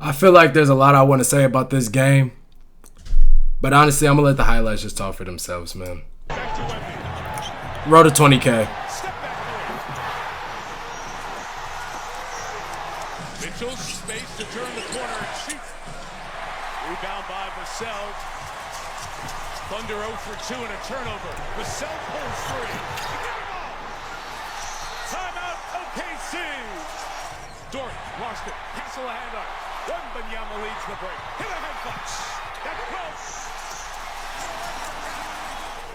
I feel like there's a lot I want to say about this game. But honestly, I'm going to let the highlights just talk for themselves, man. Road to 20K. Mitchell, space to turn the corner and shoot. Rebound by Vassell. Thunder 0 for 2 and a turnover. Vassell pulls free. Timeout, OKC. Dort lost it. Castle a hand up. Wembanyama leads the break. Hit a head clutch. That's close.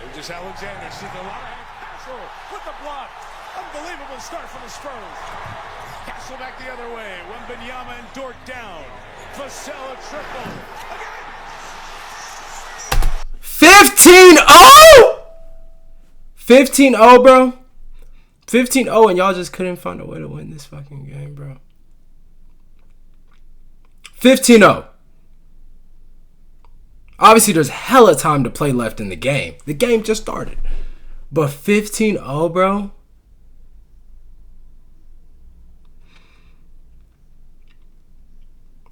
Gilgeous-Alexander seeing a lot of hand. Castle with the block. Unbelievable start for the Spurs. Castle back the other way. Wembanyama and Dort down. Vassell a triple. Again. 15-0? 15-0, bro. 15-0, and y'all just couldn't find a way to win this fucking game, bro. 15-0. Obviously, there's hella time to play left in the game. The game just started. But 15-0, bro.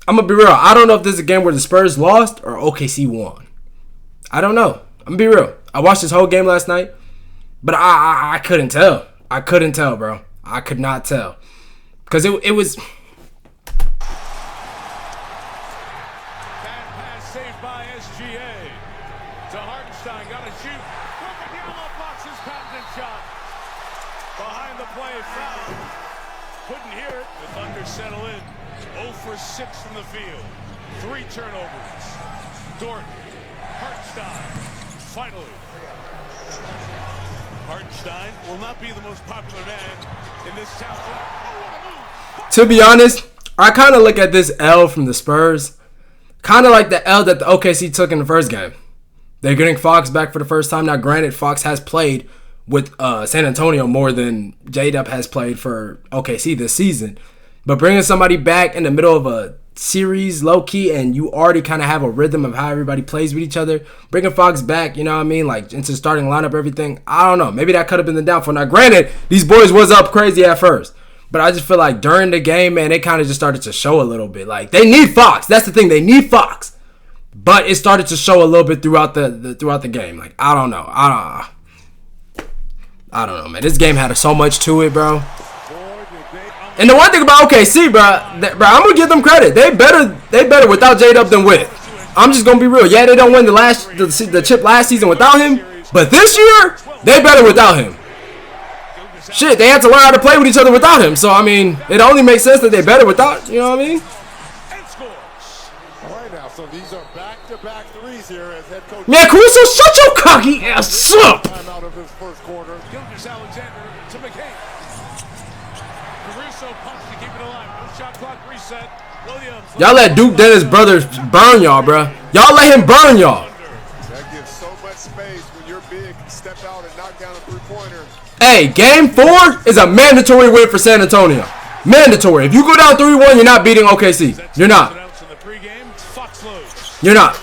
I'm going to be real. I don't know if this is a game where the Spurs lost or OKC won. I don't know. I'm going to be real. I watched this whole game last night, but I couldn't tell. I couldn't tell, bro. I could not tell. Because it was... Bad pass saved by SGA. To Hartenstein. Got to shoot. Wembanyama blocks his patented shot. Behind the play, foul. Couldn't hear it. The Thunder settle in. 0 for 6 from the field. 3 turnovers. Dort. Hartenstein. Finally. Hartenstein will not be the most popular man in this town. To be honest, I kind of look at this L from the Spurs kind of like the L that the OKC took in the first game. They're getting Fox back for the first time. Now, granted, Fox has played with San Antonio more than J-Dub has played for OKC this season. But bringing somebody back in the middle of a series, low-key, and you already kind of have a rhythm of how everybody plays with each other, bringing Fox back, you know what I mean, like into starting lineup, everything, I don't know. Maybe that could have been the downfall. Now, granted, these boys was up crazy at first. But I just feel like during the game, man, they kind of just started to show a little bit. Like, they need Fox. That's the thing. They need Fox. But it started to show a little bit throughout the game. Like, I don't know. I don't know, man. This game had so much to it, bro. And the one thing about OKC, bro, I'm gonna give them credit. They better without J-Dub than with. I'm just gonna be real. Yeah, they don't win the chip last season without him, but this year they better without him. Shit, they had to learn how to play with each other without him. So I mean, it only makes sense that they better without. You know what I mean? So these are back-to-back threes here as head coach. Man, Caruso, shut your cocky ass up. Time out of his first quarter. Gilgeous-Alexander to McCain. Caruso pumps to keep it alive. No shot clock reset. Williams. Y'all let Duke Dennis brothers burn y'all, bro. Y'all let him burn y'all. That gives so much space when you're big. Step out and knock down a three-pointer. Hey, game 4 is a mandatory win for San Antonio. Mandatory. If you go down 3-1, you're not beating OKC. You're not. You're not. I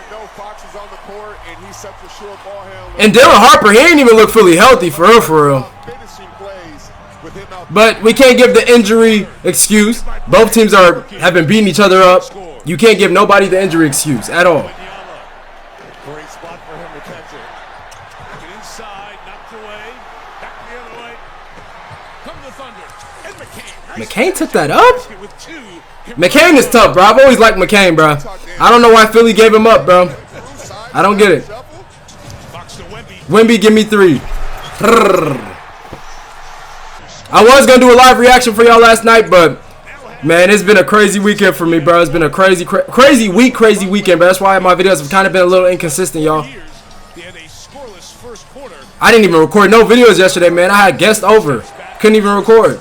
know Fox is on the court and he's such a short ball handler. And Dylan Harper, he ain't even look fully healthy for real. But we can't give the injury excuse. Both teams have been beating each other up. You can't give nobody the injury excuse at all. Great spot for him to catch it. Inside, knocked away. Back the other way. Come the Thunder. And McCain. McCain took that up? McCain is tough, bro. I've always liked McCain, bro. I don't know why Philly gave him up, bro. I don't get it. Wemby, give me 3. I was going to do a live reaction for y'all last night, but, man, it's been a crazy weekend for me, bro. It's been a crazy weekend, bro. That's why my videos have kind of been a little inconsistent, y'all. I didn't even record no videos yesterday, man. I had guests over. Couldn't even record.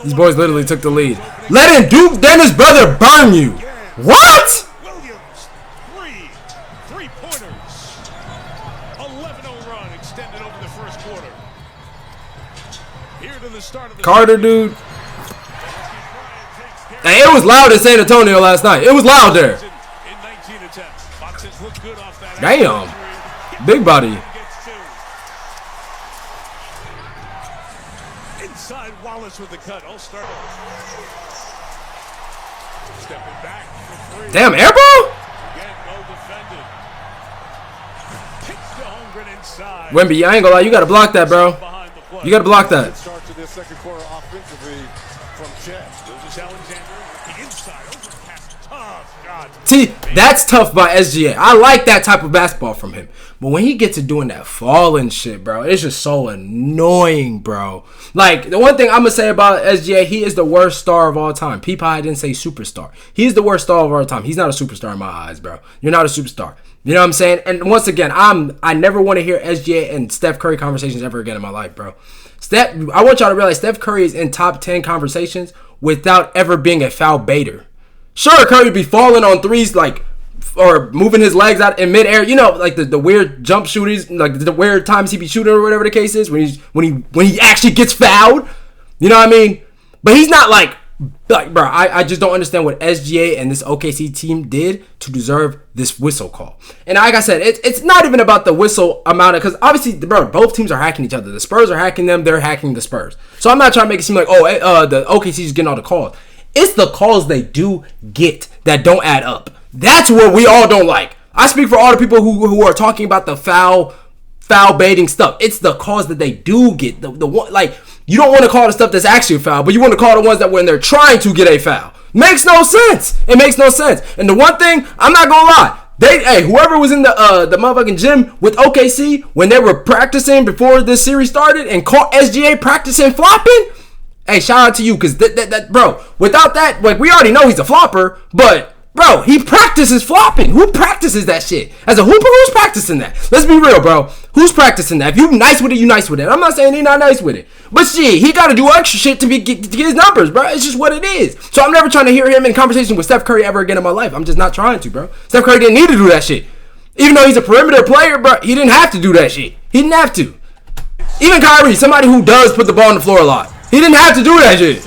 These boys literally took the lead. Letting Duke Dennis brother burn you. What? Williams, 3-pointers. 11-0 run extended over the first quarter. Here to the start of the Carter, dude. Hey, it was loud in San Antonio last night. It was loud there. In 19 attempts. Fox has looked good off that. Damn. Big body. Wallace with the cut. All start. Stepping back for three. Damn, air ball? Again, well defended. Kicks the Holmgren inside. Wemby, I ain't gonna lie, you gotta block that, bro. You gotta block that. Start to this second quarter offensively from Chet. Gilgeous-Alexander, the inside, overpass, tough shot. See, that's tough by SGA. I like that type of basketball from him. But when he gets to doing that falling shit, bro, it's just so annoying, bro. Like, the one thing I'm going to say about SGA, he is the worst star of all time. P-Pie didn't say superstar. He's the worst star of all time. He's not a superstar in my eyes, bro. You're not a superstar. You know what I'm saying? And once again, I never want to hear SGA and Steph Curry conversations ever again in my life, bro. I want y'all to realize Steph Curry is in top 10 conversations without ever being a foul baiter. Sure, Curry be falling on threes, like, or moving his legs out in midair. You know, like the weird jump shooters, like the weird times he be shooting or whatever the case is when he actually gets fouled. You know what I mean? But he's not like bro. I just don't understand what SGA and this OKC team did to deserve this whistle call. And like I said, it's not even about the whistle amount of, because obviously, bro, both teams are hacking each other. The Spurs are hacking them. They're hacking the Spurs. So I'm not trying to make it seem like the OKC is getting all the calls. It's the calls they do get that don't add up. That's what we all don't like. I speak for all the people who are talking about the foul baiting stuff. It's the calls that they do get. The one, like, you don't want to call the stuff that's actually a foul, but you want to call the ones that when they're trying to get a foul. Makes no sense. It makes no sense. And the one thing, I'm not gonna lie, whoever was in the motherfucking gym with OKC when they were practicing before this series started and caught SGA practicing flopping. Hey, shout out to you, because that bro, without that, like, we already know he's a flopper, but bro, he practices flopping. Who practices that shit? As a hooper, who's practicing that? Let's be real, bro. Who's practicing that? If you nice with it, you nice with it. I'm not saying he's not nice with it. But shit, he got to do extra shit to get his numbers, bro. It's just what it is. So I'm never trying to hear him in conversation with Steph Curry ever again in my life. I'm just not trying to, bro. Steph Curry didn't need to do that shit. Even though he's a perimeter player, bro, he didn't have to do that shit. He didn't have to. Even Kyrie, somebody who does put the ball on the floor a lot, he didn't have to do that shit.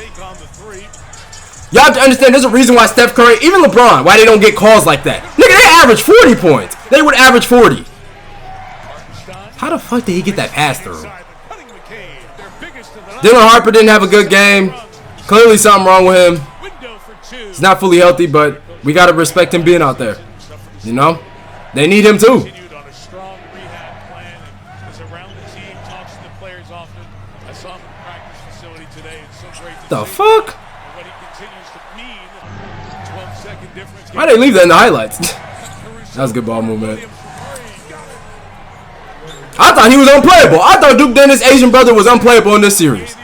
Y'all have to understand, there's a reason why Steph Curry, even LeBron, why they don't get calls like that. Nigga, they average 40 points. They would average 40. How the fuck did he get that pass through? Dylan Harper didn't have a good game. Clearly something wrong with him. He's not fully healthy, but we got to respect him being out there. You know? They need him too. The fuck? Why they leave that in the highlights? That was a good ball movement. I thought he was unplayable. I thought Duke Dennis' Asian brother was unplayable in this series.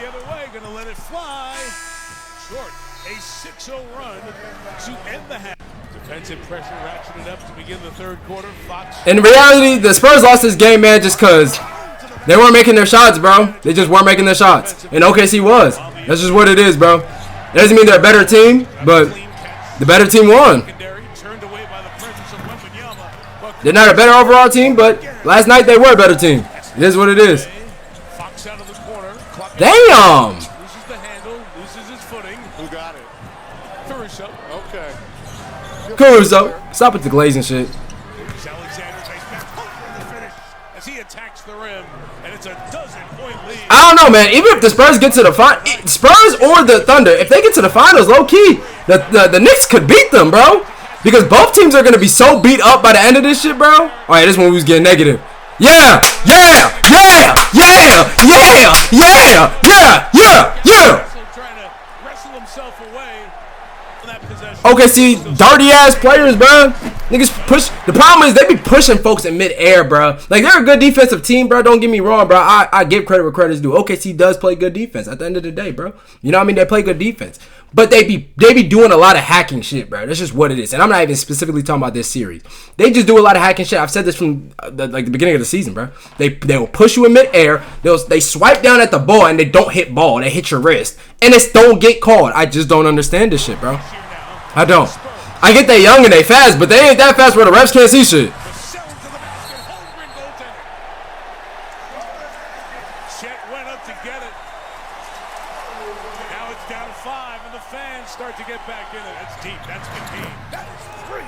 In reality, the Spurs lost this game, man, just because they weren't making their shots, bro. They just weren't making their shots. And OKC was. That's just what it is, bro. It doesn't mean they're a better team, but the better team won. They're not a better overall team, but last night they were a better team. It is what it is. Damn! Caruso. Stop with the glazing shit. I don't know, man. Even if the Spurs get to the Spurs or the Thunder, if they get to the finals, low key, the Knicks could beat them, bro. Because both teams are gonna be so beat up by the end of this shit, bro. All right, this one we was getting negative. Yeah. Okay, see, dirty ass players, bro. Niggas push. The problem is they be pushing folks in midair, bro. Like, they're a good defensive team, bro. Don't get me wrong, bro. I give credit where credit's due. OKC does play good defense at the end of the day, bro. You know what I mean? They play good defense. But they be doing a lot of hacking shit, bro. That's just what it is. And I'm not even specifically talking about this series. They just do a lot of hacking shit. I've said this from the beginning of the season, bro. They will push you in midair. They swipe down at the ball and they don't hit ball. They hit your wrist. And it's don't get called. I just don't understand this shit, bro. I don't. I get they young and they fast, but they ain't that fast where the refs can't see shit. Chet went up to get it. Now it's down 5, and the fans start to get back in it. That's deep. That's McCain. That is 3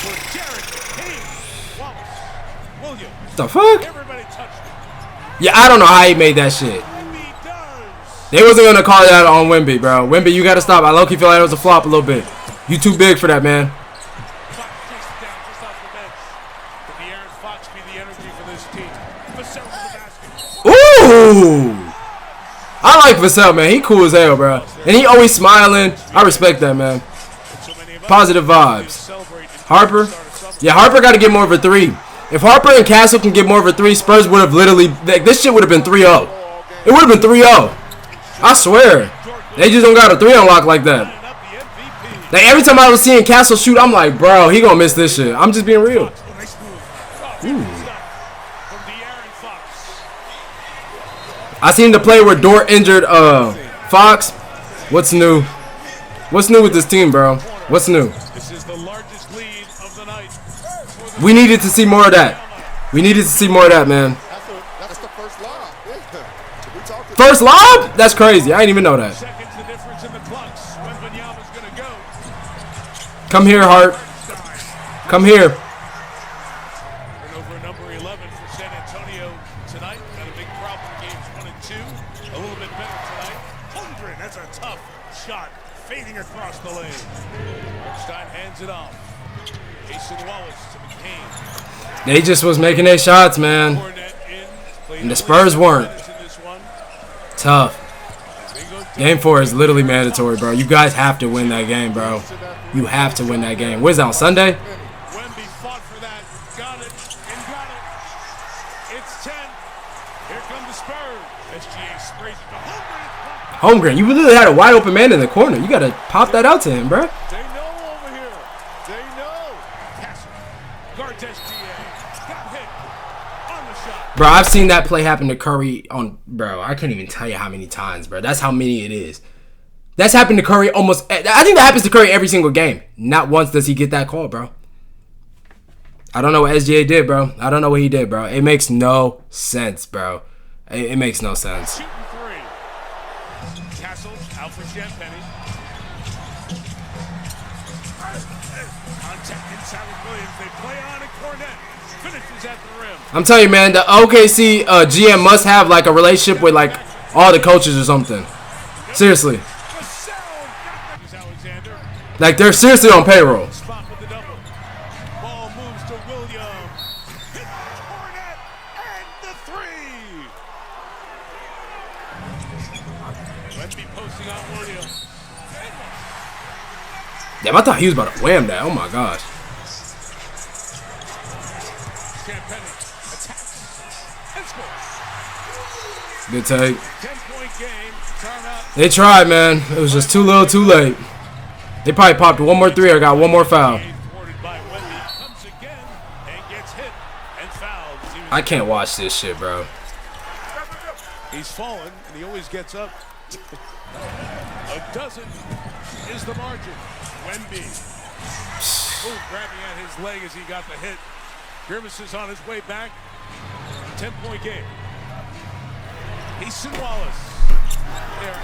for Jared McCain. Wallace. Williams. The fuck? Everybody touched it. Yeah, I don't know how he made that shit. He does. They wasn't gonna call that on Wemby, bro. Wemby, you gotta stop. I low-key feel like it was a flop a little bit. You too big for that, man. Ooh! I like Vassell, man. He cool as hell, bro. And he always smiling. I respect that, man. Positive vibes. Harper? Yeah, Harper got to get more of a 3. If Harper and Castle can get more of a 3, Spurs would have literally... Like, this shit would have been 3-0. It would have been 3-0. I swear. They just don't got a 3 unlock like that. Like, every time I was seeing Castle shoot, I'm like, bro, he gonna miss this shit. I'm just being real. Ooh. I seen the play where Dort injured Fox. What's new? What's new with this team, bro? What's new? We needed to see more of that. We needed to see more of that, man. That's the first lob. First lob? That's crazy. I didn't even know that. Come here, Hart. Come here. Number 11 for San Antonio tonight. Got a big problem in games 1 and 2. A little bit better tonight. Holmgren, that's a tough shot. Fading across the lane. Stein hands it off. Jason Wallace to McCain. They just was making their shots, man. And the Spurs weren't. Tough. Game 4 is literally mandatory, bro. You guys have to win that game, bro. You have to win that game. Where's that, on Sunday? Wemby fought for that. Got it. And got it. It's 10. Here come the Spurs. SGA sprays it to Holmgren. Holmgren, you literally had a wide open man in the corner. You got to pop that out to him, bro. They know over here. They know. Castle. Guards SGA. Got hit. On the shot. Bro, I've seen that play happen to Curry on, bro, I can't even tell you how many times, bro. That's how many it is. That's happened to Curry almost, I think that happens to Curry every single game. Not once does he get that call, bro. I don't know what SGA did, bro. I don't know what he did, bro. It makes no sense, bro. It makes no sense. Shooting 3. Castle out for Champagny. Contact inside with Williams. They play on and Cornette finishes at the rim. I'm telling you, man, the OKC GM must have like a relationship with like all the coaches or something. Seriously. Like, they're seriously on payroll. Spot with the double. Ball moves to Williams. Hit Cornette and the 3. Wemby posting on Williams. Damn, I thought he was about to wham that. Oh my gosh. Champagny attacks and scores. Good take. 10-point game. Timeout. They tried, man. It was just too little, too late. They probably popped one more 3 or got one more foul. I can't watch this shit, bro. He's fallen, and he always gets up. A dozen is the margin. Wemby. Ooh, grabbing at his leg as he got the hit. Grimace is on his way back. 10-point game. Easton Wallace. They're